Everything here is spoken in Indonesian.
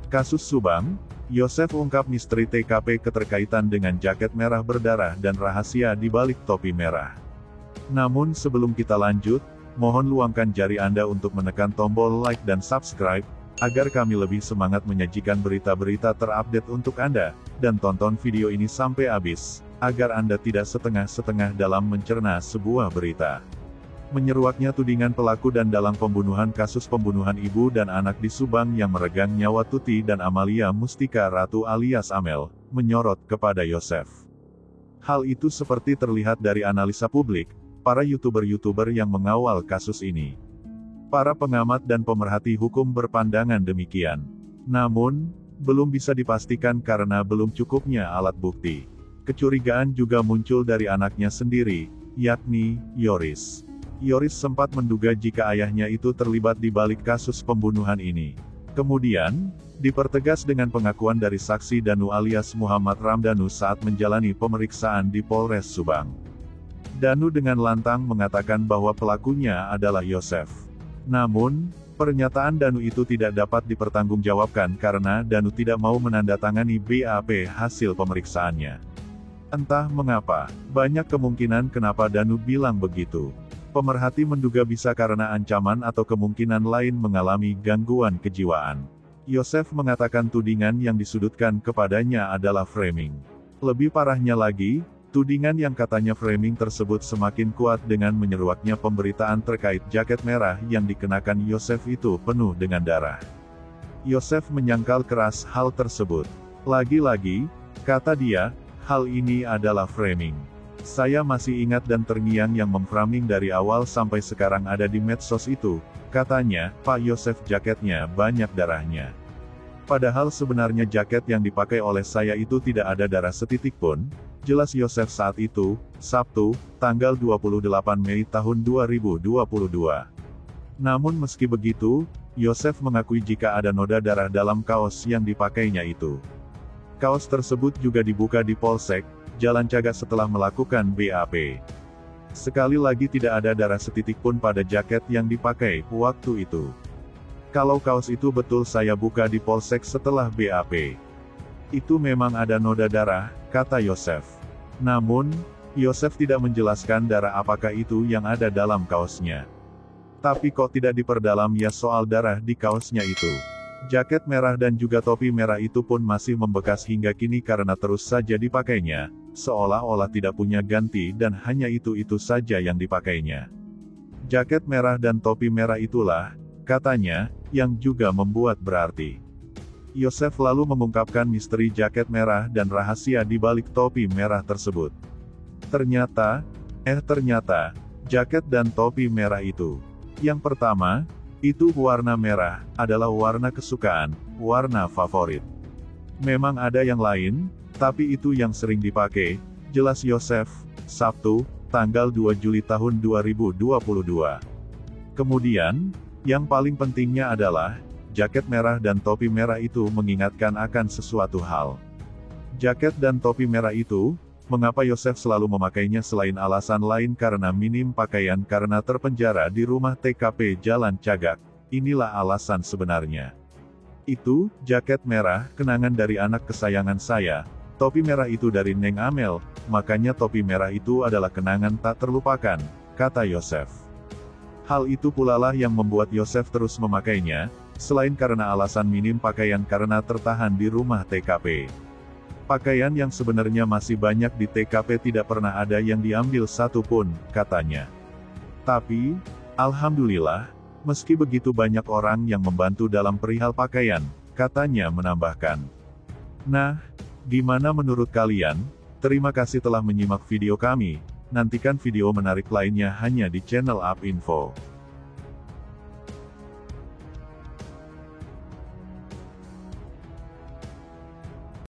Kasus Subang, Yosef ungkap misteri TKP keterkaitan dengan jaket merah berdarah dan rahasia di balik topi merah. Namun sebelum kita lanjut, mohon luangkan jari Anda untuk menekan tombol like dan subscribe, agar kami lebih semangat menyajikan berita-berita terupdate untuk Anda, dan tonton video ini sampai habis, agar Anda tidak setengah-setengah dalam mencerna sebuah berita. Menyeruaknya tudingan pelaku dan dalang pembunuhan kasus pembunuhan ibu dan anak di Subang yang meregang nyawa Tuti dan Amalia Mustika Ratu alias Amel, menyorot kepada Yosef. Hal itu seperti terlihat dari analisa publik, para YouTuber-YouTuber yang mengawal kasus ini. Para pengamat dan pemerhati hukum berpandangan demikian. Namun, belum bisa dipastikan karena belum cukupnya alat bukti. Kecurigaan juga muncul dari anaknya sendiri, yakni Yoris. Yoris sempat menduga jika ayahnya itu terlibat di balik kasus pembunuhan ini. Kemudian, dipertegas dengan pengakuan dari saksi Danu alias Muhammad Ramdhanu saat menjalani pemeriksaan di Polres Subang. Danu dengan lantang mengatakan bahwa pelakunya adalah Yosef. Namun, pernyataan Danu itu tidak dapat dipertanggungjawabkan karena Danu tidak mau menandatangani BAP hasil pemeriksaannya. Entah mengapa, banyak kemungkinan kenapa Danu bilang begitu. Pemerhati menduga bisa karena ancaman atau kemungkinan lain mengalami gangguan kejiwaan. Yosef mengatakan tudingan yang disudutkan kepadanya adalah framing. Lebih parahnya lagi, tudingan yang katanya framing tersebut semakin kuat dengan menyeruaknya pemberitaan terkait jaket merah yang dikenakan Yosef itu penuh dengan darah. Yosef menyangkal keras hal tersebut. Lagi-lagi, kata dia, hal ini adalah framing. Saya masih ingat dan terngiang yang memframing dari awal sampai sekarang ada di medsos itu, katanya, Pak Yosef jaketnya banyak darahnya. Padahal sebenarnya jaket yang dipakai oleh saya itu tidak ada darah setitik pun, jelas Yosef saat itu, Sabtu, tanggal 28 Mei tahun 2022. Namun meski begitu, Yosef mengakui jika ada noda darah dalam kaos yang dipakainya itu. Kaos tersebut juga dibuka di Polsek Jalan Cagak setelah melakukan BAP. Sekali lagi tidak ada darah setitik pun pada jaket yang dipakai waktu itu. Kalau kaos itu betul saya buka di Polsek setelah BAP. Itu memang ada noda darah, kata Yosef. Namun, Yosef tidak menjelaskan darah apakah itu yang ada dalam kaosnya. Tapi kok tidak diperdalam ya soal darah di kaosnya itu. Jaket merah dan juga topi merah itu pun masih membekas hingga kini karena terus saja dipakainya, seolah-olah tidak punya ganti dan hanya itu-itu saja yang dipakainya. Jaket merah dan topi merah itulah, katanya, yang juga membuat berarti. Yosef lalu mengungkapkan misteri jaket merah dan rahasia di balik topi merah tersebut. Ternyata, jaket dan topi merah itu. Yang pertama, itu warna merah, adalah warna kesukaan, warna favorit. Memang ada yang lain, tapi itu yang sering dipakai, jelas Yosef, Sabtu, tanggal 2 Juli tahun 2022. Kemudian, yang paling pentingnya adalah, jaket merah dan topi merah itu mengingatkan akan sesuatu hal. Jaket dan topi merah itu, mengapa Yosef selalu memakainya selain alasan lain karena minim pakaian karena terpenjara di rumah TKP Jalan Cagak? Inilah alasan sebenarnya. Itu, jaket merah, kenangan dari anak kesayangan saya, topi merah itu dari Neng Amel, makanya topi merah itu adalah kenangan tak terlupakan, kata Yosef. Hal itu pula lah yang membuat Yosef terus memakainya, selain karena alasan minim pakaian karena tertahan di rumah TKP. Pakaian yang sebenarnya masih banyak di TKP tidak pernah ada yang diambil satu pun, katanya. Tapi, alhamdulillah, meski begitu banyak orang yang membantu dalam perihal pakaian, katanya menambahkan. Nah, gimana menurut kalian? Terima kasih telah menyimak video kami, nantikan video menarik lainnya hanya di channel Up Info.